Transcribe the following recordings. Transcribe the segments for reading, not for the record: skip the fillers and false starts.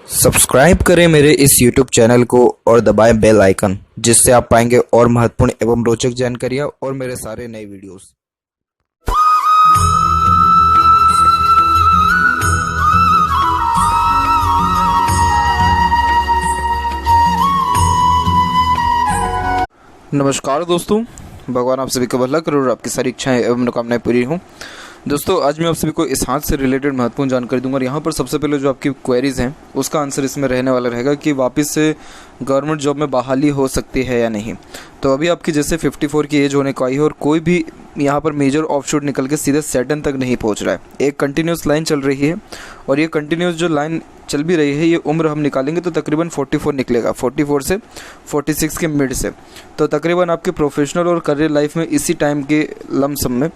Subscribe करें मेरे इस YouTube चैनल को और दबाएं बेल आइकन, जिससे आप पाएंगे और महत्वपूर्ण एवं रोचक जानकारियाँ और मेरे सारे नए वीडियोस। नमस्कार दोस्तों, भगवान आप सभी का भला करे और आपकी सारी इच्छाएं एवं मनोकामनाएं पूरी हों। दोस्तों, आज मैं आप सभी को इस हाथ से रिलेटेड महत्वपूर्ण जानकारी दूंगा और यहाँ पर सबसे पहले जो आपकी क्वेरीज हैं उसका आंसर इसमें रहने वाला रहेगा कि वापस से गवर्नमेंट जॉब में बहाली हो सकती है या नहीं। तो अभी आपकी जैसे 54 की एज होने को आई है और कोई भी यहाँ पर मेजर ऑफशूट निकल के सीधे सेटन तक नहीं पहुँच रहा है। एक कंटिन्यूस लाइन चल रही है और ये कंटिन्यूस जो लाइन चल भी रही है, ये उम्र हम निकालेंगे तो तकरीबन 44 निकलेगा, 44 से 46 के मिड से। तो तकरीबन आपके प्रोफेशनल और करियर लाइफ में इसी टाइम के लमसम में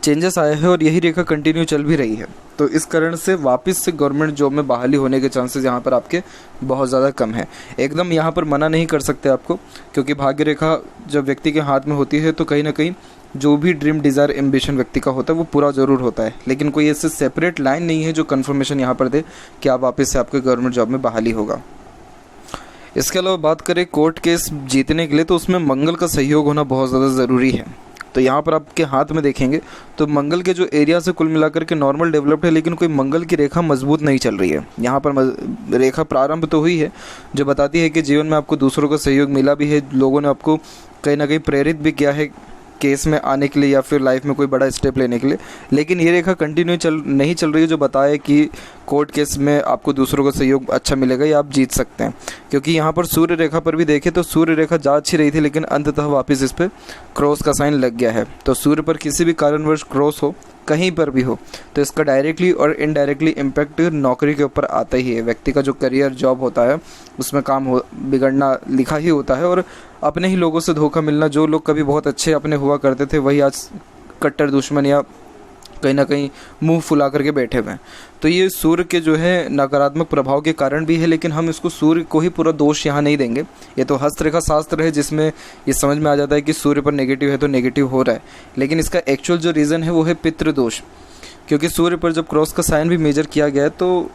चेंजेस आए हैं और यही रेखा कंटिन्यू चल भी रही है। तो इस कारण से वापस से गवर्नमेंट जॉब में बहाली होने के चांसेस यहाँ पर आपके बहुत ज़्यादा कम है। एकदम यहाँ पर मना नहीं कर सकते आपको, क्योंकि भाग्य रेखा जब व्यक्ति के हाथ में होती है तो कहीं ना कहीं जो भी ड्रीम डिज़ायर एम्बिशन व्यक्ति का होता है वो पूरा ज़रूर होता है, लेकिन कोई ऐसे सेपरेट लाइन नहीं है जो कन्फर्मेशन यहाँ पर दे कि आप वापस से आपके गवर्नमेंट जॉब में बहाली होगा। इसके अलावा बात करें कोर्ट केस जीतने के लिए, तो उसमें मंगल का सहयोग होना बहुत ज़्यादा ज़रूरी है। तो यहाँ पर आपके हाथ में देखेंगे तो मंगल के जो एरिया से कुल मिलाकर के नॉर्मल डेवलप्ड है, लेकिन कोई मंगल की रेखा मजबूत नहीं चल रही है। यहाँ पर रेखा प्रारंभ तो हुई है जो बताती है कि जीवन में आपको दूसरों का सहयोग मिला भी है, लोगों ने आपको कहीं ना कहीं प्रेरित भी किया है केस में आने के लिए या फिर लाइफ में कोई बड़ा स्टेप लेने के लिए, लेकिन ये रेखा कंटिन्यू नहीं चल रही है जो बताए कि कोर्ट केस में आपको दूसरों का सहयोग अच्छा मिलेगा या आप जीत सकते हैं। क्योंकि यहाँ पर सूर्य रेखा पर भी देखें तो सूर्य रेखा जा अच्छी रही थी, लेकिन अंततः वापस इस पर क्रॉस का साइन लग गया है। तो सूर्य पर किसी भी कारणवश क्रॉस हो, कहीं पर भी हो, तो इसका डायरेक्टली और इनडायरेक्टली इम्पैक्ट नौकरी के ऊपर आता ही है। व्यक्ति का जो करियर जॉब होता है उसमें काम बिगड़ना लिखा ही होता है और अपने ही लोगों से धोखा मिलना। जो लोग कभी बहुत अच्छे अपने हुआ करते थे वही आज कट्टर दुश्मन या कहीं ना कहीं मुंह फुला करके बैठे हुए हैं। तो ये सूर्य के जो है नकारात्मक प्रभाव के कारण भी है, लेकिन हम इसको सूर्य को ही पूरा दोष यहाँ नहीं देंगे। ये तो हस्तरेखा शास्त्र है जिसमें ये समझ में आ जाता है कि सूर्य पर नेगेटिव है तो नेगेटिव हो रहा है, लेकिन इसका एक्चुअल जो रीज़न है वो है पितृदोष। क्योंकि सूर्य पर जब क्रॉस का साइन भी मेजर किया गया है तो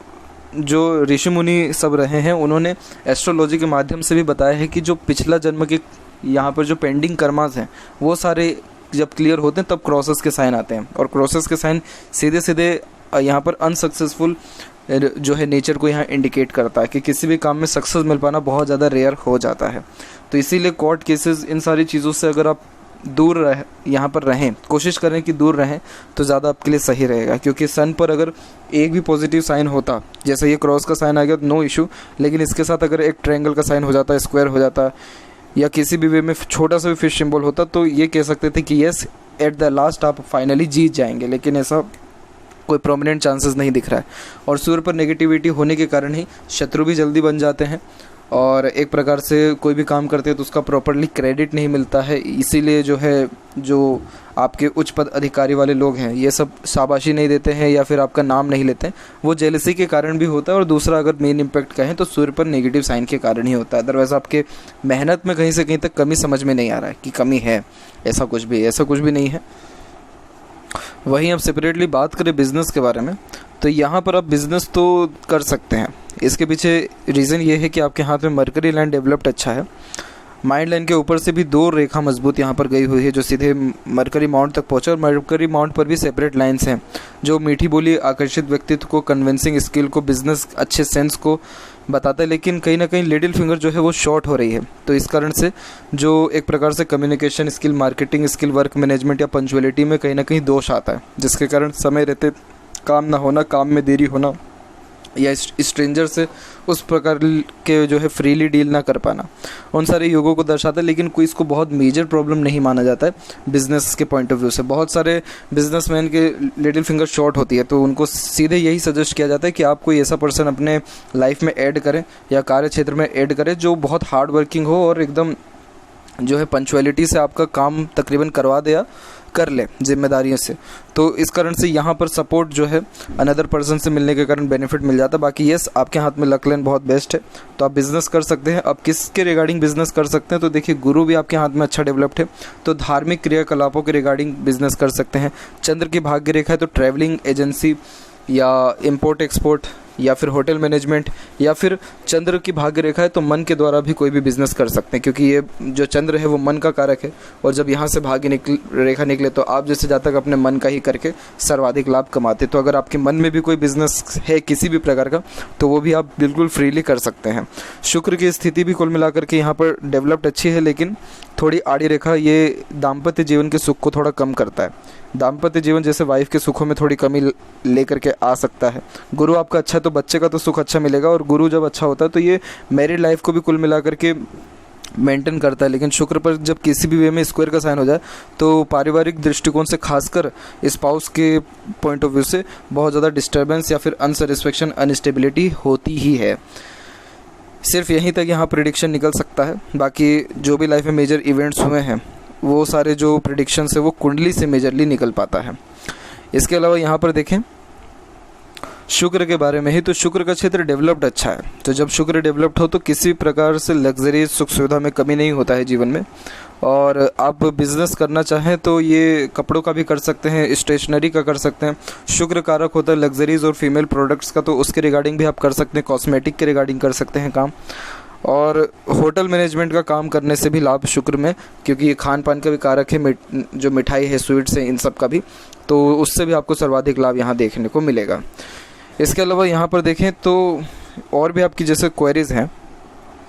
जो ऋषि मुनि सब रहे हैं उन्होंने एस्ट्रोलॉजी के माध्यम से भी बताया है कि जो पिछला जन्म के यहाँ पर जो पेंडिंग कर्मास हैं वो सारे जब क्लियर होते हैं तब क्रॉसेस के साइन आते हैं, और क्रॉसेस के साइन सीधे सीधे यहाँ पर अनसक्सेसफुल जो है नेचर को यहाँ इंडिकेट करता है कि किसी भी काम में सक्सेस मिल पाना बहुत ज़्यादा रेयर हो जाता है। तो इसीलिए कोर्ट केसेस इन सारी चीज़ों से अगर आप दूर यहाँ पर रहें, कोशिश करें कि दूर रहें तो ज़्यादा आपके लिए सही रहेगा। क्योंकि सन पर अगर एक भी पॉजिटिव साइन होता, जैसे ये क्रॉस का साइन आ गया तो नो इशू, लेकिन इसके साथ अगर एक ट्रायंगल का साइन हो जाता, स्क्वायर हो जाता या किसी भी वे में छोटा सा भी फिश सिंबल होता, तो ये कह सकते थे कि यस एट द लास्ट आप फाइनली जीत जाएंगे, लेकिन ऐसा कोई प्रोमिनेंट चांसेस नहीं दिख रहा है। और सूर्य पर नेगेटिविटी होने के कारण ही शत्रु भी जल्दी बन जाते हैं और एक प्रकार से कोई भी काम करते हैं तो उसका प्रॉपरली क्रेडिट नहीं मिलता है। इसीलिए जो है जो आपके उच्च पद अधिकारी वाले लोग हैं ये सब शाबाशी नहीं देते हैं या फिर आपका नाम नहीं लेते हैं, वो जेलसी के कारण भी होता है। और दूसरा अगर मेन इम्पैक्ट कहें तो सूर्य पर नेगेटिव साइन के कारण ही होता है। अदरवाइज़ आपके मेहनत में कहीं से कहीं तक कमी समझ में नहीं आ रहा है कि कमी है, ऐसा कुछ भी नहीं है। वहीं अब सेपरेटली बात करें बिज़नेस के बारे में, तो यहाँ पर आप बिज़नेस तो कर सकते हैं। इसके पीछे रीज़न ये है कि आपके हाथ में मरकरी लाइन डेवलप्ड अच्छा है। माइंड लाइन के ऊपर से भी दो रेखा मजबूत यहाँ पर गई हुई है जो सीधे मरकरी माउंट तक पहुँचा, और मरकरी माउंट पर भी सेपरेट लाइंस हैं जो मीठी बोली, आकर्षित व्यक्तित्व को, कन्विंसिंग स्किल को, बिजनेस अच्छे सेंस को बताता है। लेकिन कहीं ना कहीं लिटिल फिंगर जो है वो शॉर्ट हो रही है। तो इस कारण से जो एक प्रकार से communication skill, marketing skill, work management या पंचुअलिटी में कहीं ना कहीं दोष आता है, जिसके कारण समय रहते काम ना होना, काम में देरी होना या स्ट्रेंजर से उस प्रकार के जो है फ्रीली डील ना कर पाना, उन सारे योगों को दर्शाता है। लेकिन कोई इसको बहुत मेजर प्रॉब्लम नहीं माना जाता है बिज़नेस के पॉइंट ऑफ व्यू से। बहुत सारे बिजनेसमैन के लिटिल फिंगर शॉर्ट होती है तो उनको सीधे यही सजेस्ट किया जाता है कि आप कोई ऐसा पर्सन अपने लाइफ में ऐड करें या कार्य क्षेत्र में ऐड करें जो बहुत हार्ड वर्किंग हो और एकदम जो है पंचुअलिटी से आपका काम तकरीबन करवा दे, कर ले जिम्मेदारियों से। तो इस कारण से यहाँ पर सपोर्ट जो है अनदर पर्सन से मिलने के कारण बेनिफिट मिल जाता है। बाकी यस, आपके हाथ में लक लाइन बहुत बेस्ट है तो आप बिज़नेस कर सकते हैं। अब किसके रिगार्डिंग बिज़नेस कर सकते हैं, तो देखिए गुरु भी आपके हाथ में अच्छा डेवलप्ड है तो धार्मिक क्रियाकलापों के रिगार्डिंग बिज़नेस कर सकते हैं। चंद्र की भाग्य रेखा है तो ट्रैवलिंग एजेंसी या इम्पोर्ट एक्सपोर्ट या फिर होटल मैनेजमेंट, या फिर चंद्र की भाग्य रेखा है तो मन के द्वारा भी कोई भी बिजनेस कर सकते हैं, क्योंकि ये जो चंद्र है वो मन का कारक है। और जब यहाँ से भाग्य रेखा निकले तो आप जैसे जातक अपने मन का ही करके सर्वाधिक लाभ कमाते। तो अगर आपके मन में भी कोई बिजनेस है किसी भी प्रकार का तो वो भी आप बिल्कुल फ्रीली कर सकते हैं। शुक्र की स्थिति भी कुल मिलाकर के यहाँ पर डेवलप्ड अच्छी है, लेकिन थोड़ी आड़ी रेखा ये दाम्पत्य जीवन के सुख को थोड़ा कम करता है। दाम्पत्य जीवन जैसे वाइफ के सुखों में थोड़ी कमी लेकर के आ सकता है। गुरु आपका अच्छा है तो बच्चे का तो सुख अच्छा मिलेगा, और गुरु जब अच्छा होता है तो ये मैरिड लाइफ को भी कुल मिलाकर के मेंटेन करता है। लेकिन शुक्र पर जब किसी भी वे में स्क्वायर का साइन हो जाए तो पारिवारिक दृष्टिकोण से, खासकर स्पाउस के पॉइंट ऑफ व्यू से बहुत ज़्यादा डिस्टर्बेंस या फिर अनसेटिस्फेक्शन, अनस्टेबिलिटी होती ही है। सिर्फ यहीं तक यहाँ प्रिडिक्शन निकल सकता है। बाकी जो भी लाइफ में मेजर इवेंट्स हुए हैं वो सारे जो प्रिडिक्शन है वो कुंडली से मेजरली निकल पाता है। इसके अलावा यहाँ पर देखें शुक्र के बारे में ही, तो शुक्र का क्षेत्र डेवलप्ड अच्छा है। तो जब शुक्र डेवलप्ड हो तो किसी प्रकार से लग्जरी सुख सुविधा में कमी नहीं होता है जीवन में। और आप बिजनेस करना चाहें तो ये कपड़ों का भी कर सकते हैं, स्टेशनरी का कर सकते हैं। शुक्र कारक होता है लग्जरीज और फीमेल प्रोडक्ट्स का, तो उसके रिगार्डिंग भी आप कर सकते हैं। कॉस्मेटिक के रिगार्डिंग कर सकते हैं काम, और होटल मैनेजमेंट का काम करने से भी लाभ शुक्र में, क्योंकि ये खान पान का भी कारक है, जो मिठाई है, स्वीट्स है, इन सब का भी, तो उससे भी आपको सर्वाधिक लाभ यहाँ देखने को मिलेगा। इसके अलावा यहाँ पर देखें तो और भी आपकी जैसे क्वेरीज हैं।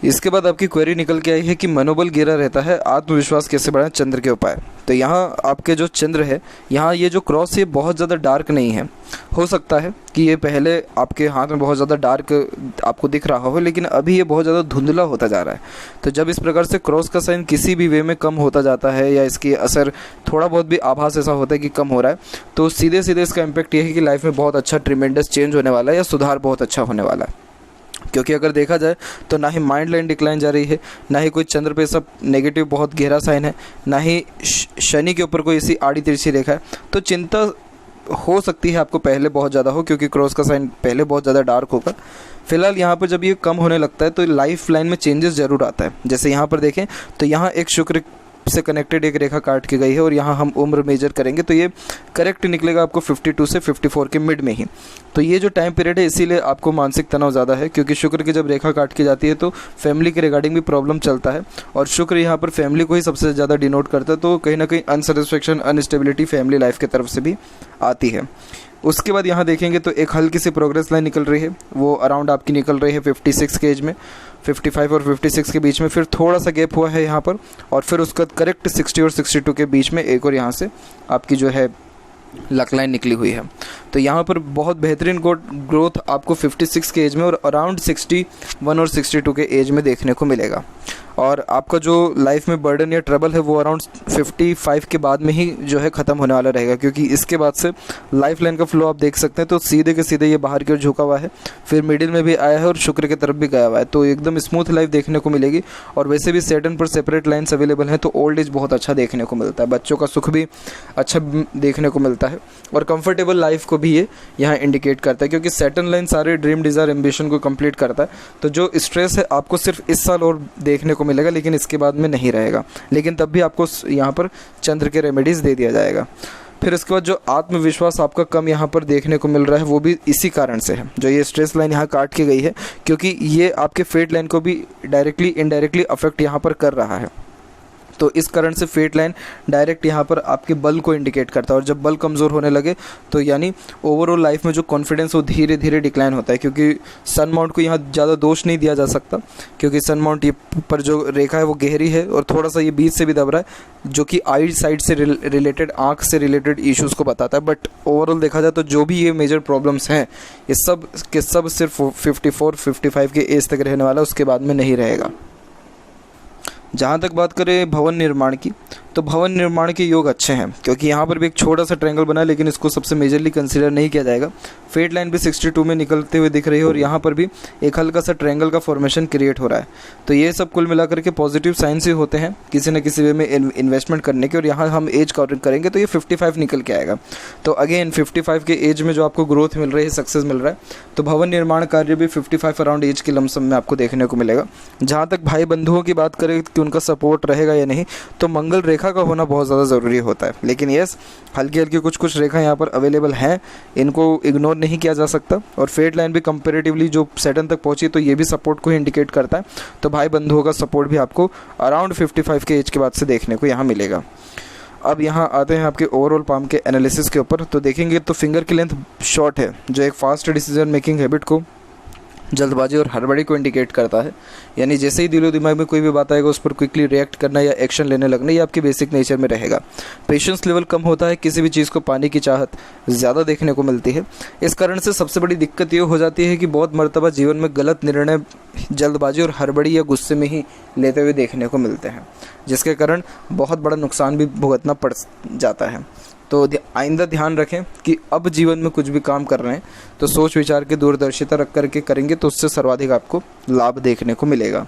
इसके बाद आपकी क्वेरी निकल के आई है कि मनोबल गिरा रहता है, आत्मविश्वास कैसे बढ़ाएं, चंद्र के उपाय। तो यहाँ आपके जो चंद्र है, यहाँ ये जो क्रॉस है बहुत ज़्यादा डार्क नहीं है। हो सकता है कि ये पहले आपके हाथ में बहुत ज़्यादा डार्क आपको दिख रहा हो, लेकिन अभी ये बहुत ज़्यादा धुंधला होता जा रहा है। तो जब इस प्रकार से क्रॉस का साइन किसी भी वे में कम होता जाता है, या इसकी असर थोड़ा बहुत भी आभास ऐसा होता है कि कम हो रहा है, तो सीधे सीधे इसका इम्पैक्ट ये है कि लाइफ में बहुत अच्छा ट्रिमेंडस चेंज होने वाला है, या सुधार बहुत अच्छा होने वाला है। क्योंकि अगर देखा जाए तो ना ही माइंड लाइन डिक्लाइन जा रही है, ना ही कोई चंद्र पे सब नेगेटिव बहुत गहरा साइन है, ना ही शनि के ऊपर कोई ऐसी आड़ी तिरछी रेखा है। तो चिंता हो सकती है आपको पहले बहुत ज़्यादा हो, क्योंकि क्रॉस का साइन पहले बहुत ज़्यादा डार्क होगा। फिलहाल यहाँ पर जब ये कम होने लगता है तो लाइफ लाइन में चेंजेस ज़रूर आता है। जैसे यहाँ पर देखें तो यहाँ एक शुक्र से कनेक्टेड एक रेखा काट के गई है, और यहाँ हम उम्र मेजर करेंगे तो ये करेक्ट निकलेगा आपको 52 से 54 के मिड में ही। तो ये जो टाइम पीरियड है इसीलिए आपको मानसिक तनाव ज़्यादा है, क्योंकि शुक्र की जब रेखा काट के जाती है तो फैमिली के रिगार्डिंग भी प्रॉब्लम चलता है, और शुक्र यहाँ पर फैमिली को ही सबसे ज़्यादा डिनोट करता है। तो कहीं ना कहीं अनसेटिस्फेक्शन, अनस्टेबिलिटी फैमिली लाइफ की तरफ से भी आती है। उसके बाद यहाँ देखेंगे तो एक हल्की सी प्रोग्रेस लाइन निकल रही है, वो अराउंड आपकी निकल रही है 56 के एज में, 55 और 56 के बीच में। फिर थोड़ा सा गैप हुआ है यहाँ पर, और फिर उसका करेक्ट 60 और 62 के बीच में एक और यहाँ से आपकी जो है लक लाइन निकली हुई है। तो यहाँ पर बहुत बेहतरीन ग्रोथ आपको 56 के एज में और अराउंड 61 और 62 के एज में देखने को मिलेगा। और आपका जो लाइफ में बर्डन या ट्रबल है वो अराउंड 55 के बाद में ही जो है ख़त्म होने वाला रहेगा, क्योंकि इसके बाद से लाइफ लाइन का फ्लो आप देख सकते हैं तो सीधे के सीधे ये बाहर की ओर झुका हुआ है, फिर मिडिल में भी आया है और शुक्र की तरफ भी गया हुआ है। तो एकदम स्मूथ लाइफ देखने को मिलेगी। और वैसे भी सैटर्न पर सेपरेट लाइन्स अवेलेबल हैं, तो ओल्ड एज बहुत अच्छा देखने को मिलता है, बच्चों का सुख भी अच्छा देखने को मिलता है, और कंफर्टेबल लाइफ को भी ये यहाँ इंडिकेट करता है, क्योंकि सैटर्न लाइन सारे ड्रीम, डिज़ायर, एम्बिशन को कंप्लीट करता है। तो जो स्ट्रेस है आपको सिर्फ इस साल और देखने को मिलेगा, लेकिन इसके बाद में नहीं रहेगा। लेकिन तब भी आपको यहाँ पर चंद्र के रेमेडीज़ दे दिया जाएगा। फिर इसके बाद जो आत्मविश्वास आपका कम यहाँ पर देखने को मिल रहा है वो भी इसी कारण से है, जो ये स्ट्रेस लाइन यहाँ काट के गई है, क्योंकि ये आपके फेट लाइन को भी डायरेक्टली इनडायरेक्टली अफेक्ट यहाँ पर कर रहा है। तो इस कारण से फेट लाइन डायरेक्ट यहाँ पर आपके बल को इंडिकेट करता है, और जब बल कमज़ोर होने लगे तो यानी ओवरऑल लाइफ में जो कॉन्फिडेंस वो धीरे धीरे डिक्लाइन होता है। क्योंकि सन माउंट को यहाँ ज़्यादा दोष नहीं दिया जा सकता, क्योंकि सन माउंट ये पर जो रेखा है वो गहरी है और थोड़ा सा ये बीच से भी दब रहा है, जो कि आई साइड से रिलेटेड, आँख से रिलेटेड इश्यूज़ को बताता है। बट ओवरऑल देखा जाए तो जो भी ये मेजर प्रॉब्लम्स हैं ये सब के सब सिर्फ 54-55 के एज तक रहने वाला है, उसके बाद में नहीं रहेगा। जहाँ तक बात करें भवन निर्माण की, तो भवन निर्माण के योग अच्छे हैं, क्योंकि यहाँ पर भी एक छोटा सा ट्रायंगल बना है, लेकिन इसको सबसे मेजरली कंसीडर नहीं किया जाएगा। फेट लाइन भी 62 में निकलते हुए दिख रही है, और यहाँ पर भी एक हल्का सा ट्रायंगल का फॉर्मेशन क्रिएट हो रहा है। तो ये सब कुल मिलाकर के पॉजिटिव साइंस ही होते हैं किसी न किसी वे में इन्वेस्टमेंट करने के। और यहाँ हम एज काउंट करेंगे तो ये 55 निकल के आएगा। तो अगेन 55 के एज में जो आपको ग्रोथ मिल रही है, सक्सेस मिल रहा है, तो भवन निर्माण कार्य भी 55 अराउंड एज के लमसम में आपको देखने को मिलेगा। जहाँ तक भाई बंधुओं की बात करें कि उनका सपोर्ट रहेगा या नहीं, तो मंगल रेखा रेखा का होना बहुत ज़्यादा ज़रूरी होता है। लेकिन यस, हल्की हल्की कुछ कुछ रेखा यहाँ पर अवेलेबल हैं, इनको इग्नोर नहीं किया जा सकता। और फेड लाइन भी कंपेरेटिवली जो सैटर्न तक पहुँची तो ये भी सपोर्ट को इंडिकेट करता है। तो भाई बंधुओं का सपोर्ट भी आपको अराउंड 55 के एज के बाद से देखने को यहाँ मिलेगा। अब यहाँ आते हैं आपके ओवरऑल पाम के एनालिसिस के ऊपर। तो देखेंगे तो फिंगर की लेंथ शॉर्ट है, जो एक फास्ट डिसीजन मेकिंग हैबिट को, जल्दबाजी और हड़बड़ी को इंडिकेट करता है। यानी जैसे ही दिलो दिमाग में कोई भी बात आएगा उस पर क्विकली रिएक्ट करना या एक्शन लेने लगना, ये आपके बेसिक नेचर में रहेगा। पेशेंस लेवल कम होता है, किसी भी चीज़ को पाने की चाहत ज़्यादा देखने को मिलती है। इस कारण से सबसे बड़ी दिक्कत ये हो जाती है कि बहुत मर्तबा जीवन में गलत निर्णय जल्दबाजी और हड़बड़ी या गुस्से में ही लेते हुए देखने को मिलते हैं, जिसके कारण बहुत बड़ा नुकसान भी भुगतना पड़ जाता है। तो आइंदा ध्यान रखें कि अब जीवन में कुछ भी काम कर रहे हैं तो सोच विचार की दूरदर्शिता रख करके करेंगे तो उससे सर्वाधिक आपको लाभ देखने को मिलेगा।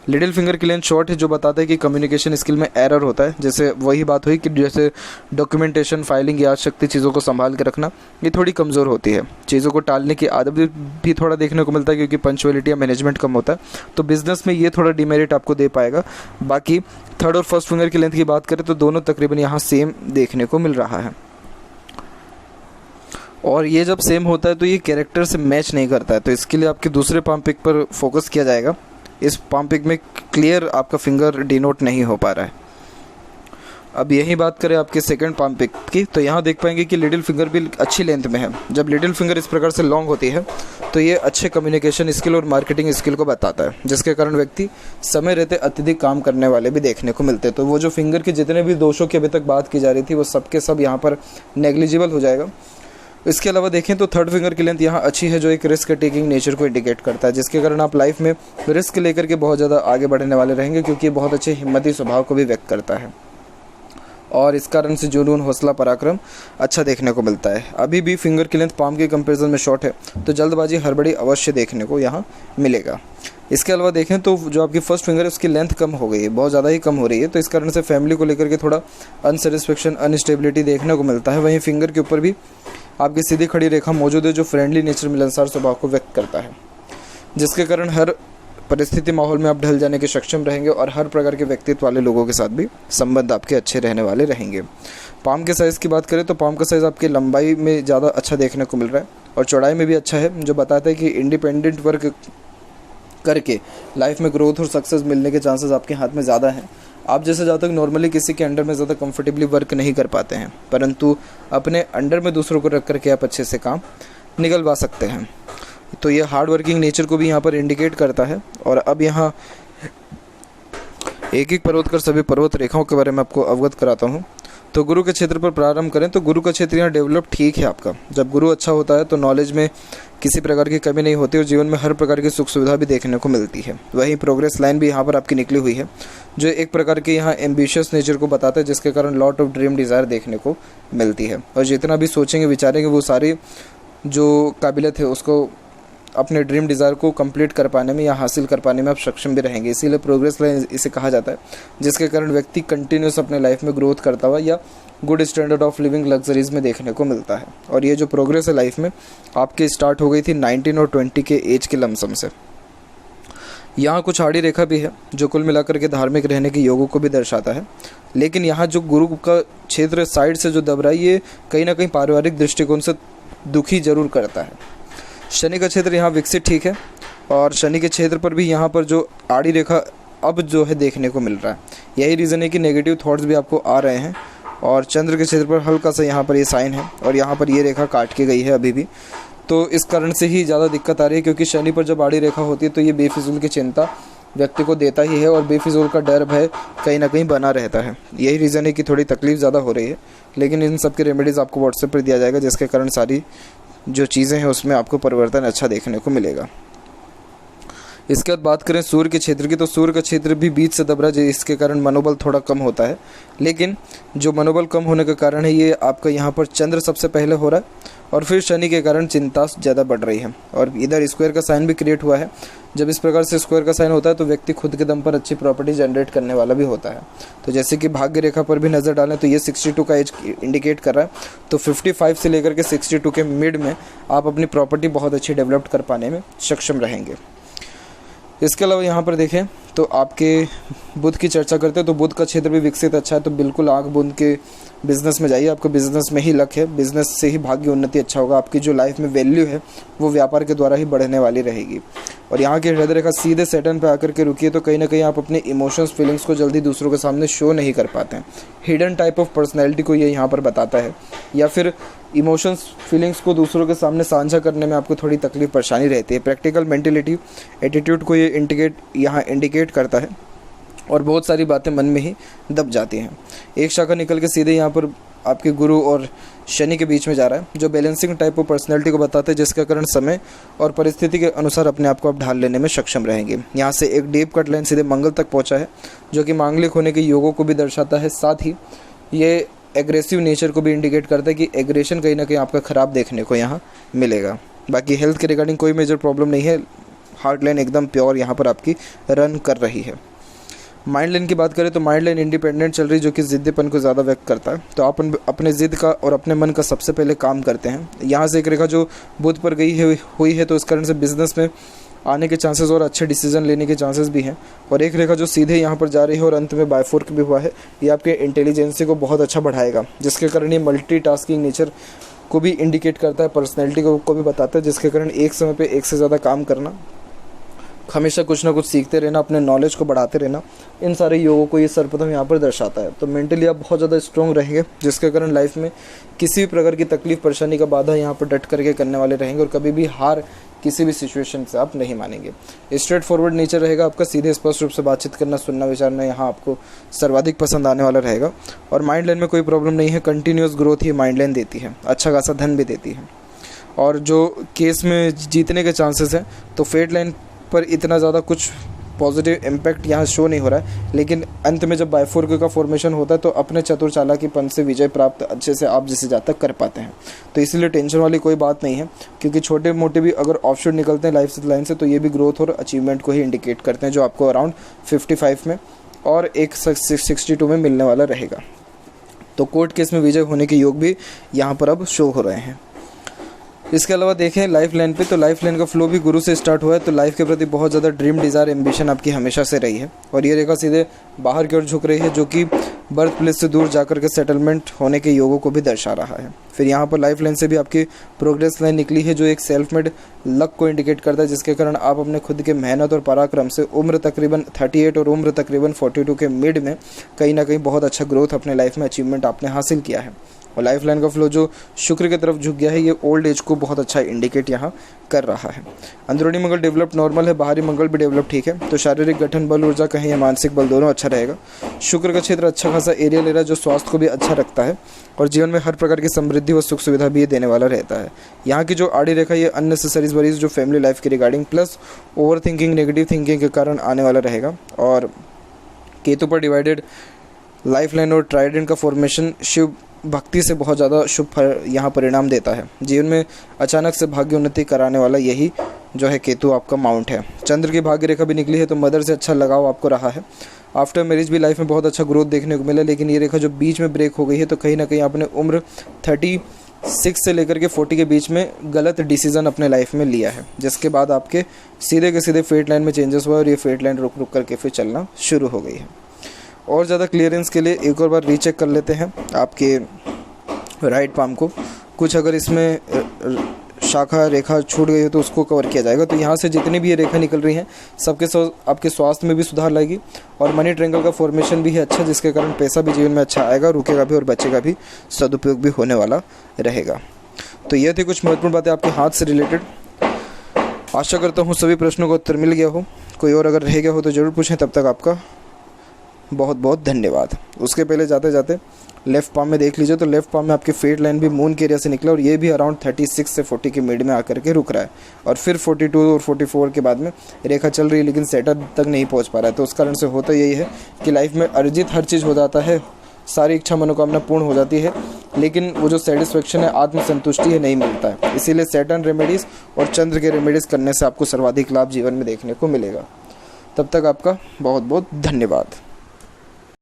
लिटिल फिंगर की लेंथ शॉर्ट है, जो बताता है कि कम्युनिकेशन स्किल में एरर होता है। जैसे वही बात हुई कि जैसे डॉक्यूमेंटेशन, फाइलिंग, याद शक्ति, चीज़ों को संभाल के रखना, ये थोड़ी कमज़ोर होती है। चीज़ों को टालने की आदत भी थोड़ा देखने को मिलता है, क्योंकि पंचुअलिटी या मैनेजमेंट कम होता है। तो बिजनेस में ये थोड़ा डिमेरिट आपको दे पाएगा। बाकी थर्ड और फर्स्ट फिंगर की लेंथ की बात करें तो दोनों तकरीबन यहाँ सेम देखने को मिल रहा है। और ये जब सेम होता है तो ये कैरेक्टर से मैच नहीं करता है, तो इसके लिए आपके दूसरे पाम पिक पर फोकस किया जाएगा। इस पाम पिक में क्लियर आपका फिंगर डिनोट नहीं हो पा रहा है। अब यही बात करें आपके सेकंड पाम पिक की, तो यहाँ देख पाएंगे कि लिटिल फिंगर भी अच्छी लेंथ में है। जब लिटिल फिंगर इस प्रकार से लॉन्ग होती है तो ये अच्छे कम्युनिकेशन स्किल और मार्केटिंग स्किल को बताता है, जिसके कारण व्यक्ति समय रहते अत्यधिक काम करने वाले भी देखने को मिलते हैं। तो वो जो फिंगर के जितने भी दोषों की अभी तक बात की जा रही थी वो सब के सब यहाँ पर नेग्लिजिबल हो जाएगा। इसके अलावा देखें तो थर्ड फिंगर की लेंथ यहाँ अच्छी है, जो एक रिस्क टेकिंग नेचर को इंडिकेट करता है, जिसके कारण आप लाइफ में रिस्क लेकर के बहुत ज़्यादा आगे बढ़ने वाले रहेंगे, क्योंकि ये बहुत अच्छे हिम्मती स्वभाव को भी व्यक्त करता है। और इस कारण से जुनून, हौसला, पराक्रम अच्छा देखने को मिलता है। अभी भी फिंगर की लेंथ पाम के कंपैरिजन में शॉर्ट है, तो जल्दबाजी, हड़बड़ी अवश्य देखने को यहाँ मिलेगा। इसके अलावा देखें तो जो आपकी फर्स्ट फिंगर है उसकी लेंथ कम हो गई है, बहुत ज़्यादा ही कम हो रही है। तो इस कारण से फैमिली को लेकर के थोड़ा अनसेटिस्फेक्शन, अनस्टेबिलिटी देखने को मिलता है। वहीं फिंगर के ऊपर भी आपकी सीधी खड़ी रेखा मौजूद है, जो फ्रेंडली नेचर, मिलनसार स्वभाव को व्यक्त करता है, जिसके कारण हर परिस्थिति, माहौल में आप ढल जाने के सक्षम रहेंगे और हर प्रकार के व्यक्तित्व वाले लोगों के साथ भी संबंध आपके अच्छे रहने वाले रहेंगे। पाम के साइज़ की बात करें तो पाम का साइज़ आपके लंबाई में ज़्यादा अच्छा देखने को मिल रहा है और चौड़ाई में भी अच्छा है, जो बताता है कि इंडिपेंडेंट वर्क करके लाइफ में ग्रोथ और सक्सेस मिलने के चांसेस आपके हाथ में ज़्यादा हैं। आप जैसे जहाँ तक नॉर्मली किसी के अंडर में ज़्यादा कंफर्टेबली वर्क नहीं कर पाते हैं, परंतु अपने अंडर में दूसरों को रख करके आप अच्छे से काम निकलवा सकते हैं। तो ये हार्ड वर्किंग नेचर को भी यहाँ पर इंडिकेट करता है। और अब यहाँ एक एक पर्वत कर सभी पर्वत रेखाओं के बारे में आपको अवगत कराता हूँ। तो गुरु के क्षेत्र पर प्रारंभ करें तो गुरु का क्षेत्र यहाँ डेवलप ठीक है आपका। जब गुरु अच्छा होता है तो नॉलेज में किसी प्रकार की कमी नहीं होती और जीवन में हर प्रकार की सुख सुविधा भी देखने को मिलती है। वहीं प्रोग्रेस लाइन भी यहाँ पर आपकी निकली हुई है, जो एक प्रकार के यहाँ एम्बिशियस नेचर को बताता है, जिसके कारण लॉट ऑफ ड्रीम डिज़ायर देखने को मिलती है। और जितना भी सोचेंगे विचारेंगे वो सारी जो काबिलियत है उसको अपने ड्रीम डिज़ायर को कंप्लीट कर पाने में या हासिल कर पाने में आप सक्षम भी रहेंगे। इसीलिए प्रोग्रेस लाइन इसे कहा जाता है, जिसके कारण व्यक्ति कंटिन्यूस अपने लाइफ में ग्रोथ करता हुआ या good standard of living luxuries में देखने को मिलता है। और ये जो प्रोग्रेस है लाइफ में आपकी स्टार्ट हो गई थी 19 और 20 के एज के लमसम से। यहाँ कुछ आड़ी रेखा भी है जो कुल मिलाकर के धार्मिक रहने के योगों को भी दर्शाता है। लेकिन यहाँ जो गुरु का क्षेत्र साइड से जो दब रहा है ये कहीं ना कहीं पारिवारिक दृष्टिकोण से दुखी जरूर करता है। शनि का क्षेत्र यहाँ विकसित ठीक है और शनि के क्षेत्र पर भी यहाँ पर जो आड़ी रेखा अब जो है देखने को मिल रहा है। यही रीज़न है कि नेगेटिव थॉट्स भी आपको आ रहे हैं। और चंद्र के क्षेत्र पर हल्का सा यहाँ पर ये साइन है और यहाँ पर ये रेखा काट के गई है अभी भी, तो इस कारण से ही ज़्यादा दिक्कत आ रही है, क्योंकि शनि पर जब आड़ी रेखा होती है तो ये बेफिजूल की चिंता व्यक्ति को देता ही है और बेफिजूल का डर भय कहीं ना कहीं बना रहता है। यही रीज़न है कि थोड़ी तकलीफ ज़्यादा हो रही है, लेकिन इन सब के रेमेडीज़ आपको व्हाट्सएप पर दिया जाएगा, जिसके कारण सारी जो चीज़ें हैं उसमें आपको परिवर्तन अच्छा देखने को मिलेगा। इसके बाद बात करें सूर्य के क्षेत्र की, तो सूर्य का क्षेत्र भी बीच से दब रहा है, जिसके कारण मनोबल थोड़ा कम होता है। लेकिन जो मनोबल कम होने का कारण है ये आपका यहाँ पर चंद्र सबसे पहले हो रहा है और फिर शनि के कारण चिंता ज़्यादा बढ़ रही है। और इधर स्क्वायर का साइन भी क्रिएट हुआ है। जब इस प्रकार से स्क्वायर का साइन होता है तो व्यक्ति खुद के दम पर अच्छी प्रॉपर्टी जनरेट करने वाला भी होता है। तो जैसे कि भाग्य रेखा पर भी नज़र डालें तो ये 62 का एज इंडिकेट कर रहा है, तो 55 से लेकर के 62 के मिड में आप अपनी प्रॉपर्टी बहुत अच्छी डेवलप कर पाने में सक्षम रहेंगे। इसके अलावा यहाँ पर देखें तो आपके बुध की चर्चा करते हैं तो बुध का क्षेत्र भी विकसित अच्छा है, तो बिल्कुल आँख बूंद के बिजनेस में जाइए। आपका बिजनेस में ही लक है, बिजनेस से ही भाग्य उन्नति अच्छा होगा। आपकी जो लाइफ में वैल्यू है वो व्यापार के द्वारा ही बढ़ने वाली रहेगी। और यहाँ की हृदय रेखा सीधे सैटर्न पे आकर के रुकी है, तो कहीं ना कहीं आप अपने इमोशंस फीलिंग्स को जल्दी दूसरों के सामने शो नहीं कर पाते हैं। हिडन टाइप ऑफ पर्सनैलिटी को ये यहाँ पर बताता है, या फिर इमोशंस फीलिंग्स को दूसरों के सामने साझा करने में आपको थोड़ी तकलीफ परेशानी रहती है। प्रैक्टिकल मेंटेलिटी एटीट्यूड को ये इंडिकेट करता है और बहुत सारी बातें मन में ही दब जाती हैं। एक शाखा निकल के सीधे यहाँ पर आपके गुरु और शनि के बीच में जा रहा है, जो बैलेंसिंग टाइप ऑफ पर्सनैलिटी को बताते हैं, जिसके कारण समय और परिस्थिति के अनुसार अपने आप को आप ढाल लेने में सक्षम रहेंगे। यहाँ से एक डीप कट लाइन सीधे मंगल तक पहुँचा है, जो कि मांगलिक होने के योगों को भी दर्शाता है। साथ ही ये एग्रेसिव नेचर को भी इंडिकेट करता है कि एग्रेशन कहीं ना कहीं आपका ख़राब देखने को यहाँ मिलेगा। बाकी हेल्थ के रिगार्डिंग कोई मेजर प्रॉब्लम नहीं है, हार्ट लाइन एकदम प्योर यहाँ पर आपकी रन कर रही है। माइंड लाइन की बात करें तो माइंड लाइन इंडिपेंडेंट चल रही, जो कि ज़िद्दीपन को ज़्यादा व्यक्त करता है। तो आप अपने ज़िद का और अपने मन का सबसे पहले काम करते हैं। यहाँ से एक रेखा जो बुध पर हुई है, तो इस कारण से बिजनेस में आने के चांसेस और अच्छे डिसीजन लेने के चांसेस भी हैं। और एक रेखा जो सीधे यहाँ पर जा रही है और अंत में बायफोर्क भी हुआ है, ये आपके इंटेलिजेंसी को बहुत अच्छा बढ़ाएगा, जिसके कारण ये मल्टीटास्किंग नेचर को भी इंडिकेट करता है, पर्सनैलिटी को भी बताता है, जिसके कारण एक समय पे एक से ज़्यादा काम करना, हमेशा कुछ ना कुछ सीखते रहना, अपने नॉलेज को बढ़ाते रहना, इन सारे योगों को ये सर्वप्रथम यहाँ पर दर्शाता है। तो मेंटली आप बहुत ज़्यादा स्ट्रॉन्ग रहेंगे, जिसके कारण लाइफ में किसी भी प्रकार की तकलीफ परेशानी का बाधा यहाँ पर डट करके करने वाले रहेंगे और कभी भी हार किसी भी सिचुएशन से आप नहीं मानेंगे। स्ट्रेट फॉरवर्ड नेचर रहेगा आपका, सीधे स्पष्ट रूप से बातचीत करना, सुनना, विचारना यहाँ आपको सर्वाधिक पसंद आने वाला रहेगा। और माइंड लाइन में कोई प्रॉब्लम नहीं है, कंटिन्यूस ग्रोथ ही माइंड लाइन देती है, अच्छा खासा धन भी देती है। और जो केस में जीतने के चांसेस हैं, तो फेट लाइन पर इतना ज़्यादा कुछ पॉजिटिव इम्पैक्ट यहाँ शो नहीं हो रहा है, लेकिन अंत में जब बायफोर्क का फॉर्मेशन होता है तो अपने चतुर चालाकीपन से विजय प्राप्त अच्छे से आप जिसे जातक कर पाते हैं। तो इसीलिए टेंशन वाली कोई बात नहीं है, क्योंकि छोटे मोटे भी अगर ऑफशूट निकलते हैं लाइफ लाइन से, तो ये भी ग्रोथ और अचीवमेंट को ही इंडिकेट करते हैं, जो आपको अराउंड 55 में और एक 62 में मिलने वाला रहेगा। तो कोर्ट केस में विजय होने के योग भी यहाँ पर अब शो हो रहे हैं। इसके अलावा देखें लाइफ लाइन पे, तो लाइफ लाइन का फ्लो भी गुरु से स्टार्ट हुआ है, तो लाइफ के प्रति बहुत ज़्यादा ड्रीम, डिज़ायर, एम्बिशन आपकी हमेशा से रही है। और ये रेखा सीधे बाहर की ओर झुक रही है, जो कि बर्थ प्लेस से दूर जाकर के सेटलमेंट होने के योगों को भी दर्शा रहा है। फिर यहाँ पर लाइफ लाइन से भी आपकी प्रोग्रेस लाइन निकली है, जो एक सेल्फ मेड लक को इंडिकेट करता है, जिसके कारण आप अपने खुद के मेहनत और पराक्रम से उम्र तकरीबन 38 और उम्र तकरीबन 42 के मिड में कहीं ना कहीं बहुत अच्छा ग्रोथ अपने लाइफ में अचीवमेंट आपने हासिल किया है। और लाइफ लाइन का फ्लो जो शुक्र की तरफ झुक गया है, ये ओल्ड एज को बहुत अच्छा इंडिकेट यहाँ कर रहा है। अंदरूनी मंगल डेवलप नॉर्मल है, बाहरी मंगल भी डेवलप ठीक है, तो शारीरिक गठन बल, ऊर्जा कहें या मानसिक बल, दोनों अच्छा रहेगा। शुक्र का क्षेत्र अच्छा खासा एरिया ले रहा है, जो स्वास्थ्य को भी अच्छा रखता है और जीवन में हर प्रकार की समृद्धि व सुख सुविधा भी ये देने वाला रहता है। यहाँ की जो आड़ी रेखा, ये अननेसेसरीज वरीज जो फैमिली लाइफ के regarding plus over thinking, negative thinking के कारण आने वाला रहेगा। और केतु पर डिवाइडेड लाइफ लाइन और ट्राइडेंट का फॉर्मेशन शिव भक्ति से बहुत ज़्यादा शुभ यहाँ परिणाम देता है। जीवन में अचानक से भाग्य उन्नति कराने वाला यही जो है केतु आपका माउंट है। चंद्र की भाग्य रेखा भी निकली है, तो मदर से अच्छा लगाव आपको रहा है। आफ्टर मैरिज भी लाइफ में बहुत अच्छा ग्रोथ देखने को मिला, लेकिन ये रेखा जो बीच में ब्रेक हो गई है, तो कहीं ना कहीं आपने उम्र 36 से लेकर के 40 के बीच में गलत डिसीजन अपने लाइफ में लिया है, जिसके बाद आपके सीधे के सीधे फेट लाइन में चेंजेस हुआ और ये फेट लाइन रुक रुक करके फिर चलना शुरू हो गई है। और ज़्यादा क्लियरेंस के लिए एक और बार रीचेक कर लेते हैं आपके राइट पाम को। कुछ अगर इसमें शाखा रेखा छूट गई हो तो उसको कवर किया जाएगा। तो यहाँ से जितनी भी ये रेखा निकल रही हैं, सबके आपके स्वास्थ्य में भी सुधार लाएगी और मनी ट्रायंगल का फॉर्मेशन भी है अच्छा, जिसके कारण पैसा भी जीवन में अच्छा आएगा, रुकेगा भी और बचेगा भी, सदुपयोग भी होने वाला रहेगा। तो ये थी कुछ महत्वपूर्ण बातें आपके हाथ से रिलेटेड। आशा करता हूँ सभी प्रश्नों का उत्तर मिल गया हो। कोई और अगर रह गया हो तो ज़रूर पूछें। तब तक आपका बहुत बहुत धन्यवाद। उसके पहले जाते जाते लेफ़्ट पाम में देख लीजिए, तो लेफ़्ट पाम में आपकी फेट लाइन भी मून के एरिया से निकला और ये भी अराउंड 36 से 40 के मिड में आकर के रुक रहा है और फिर 42 और 44 के बाद में रेखा चल रही है, लेकिन सेटर तक नहीं पहुंच पा रहा है। तो उस कारण से होता यही है कि लाइफ में अर्जित हर चीज़ हो जाता है, सारी इच्छा मनोकामना पूर्ण हो जाती है, लेकिन वो जो सेटिस्फेक्शन है, आत्मसंतुष्टि है, नहीं मिलता है। इसीलिए सैटर्न रेमेडीज़ और चंद्र के रेमेडीज़ करने से आपको सर्वाधिक लाभ जीवन में देखने को मिलेगा। तब तक आपका बहुत बहुत धन्यवाद।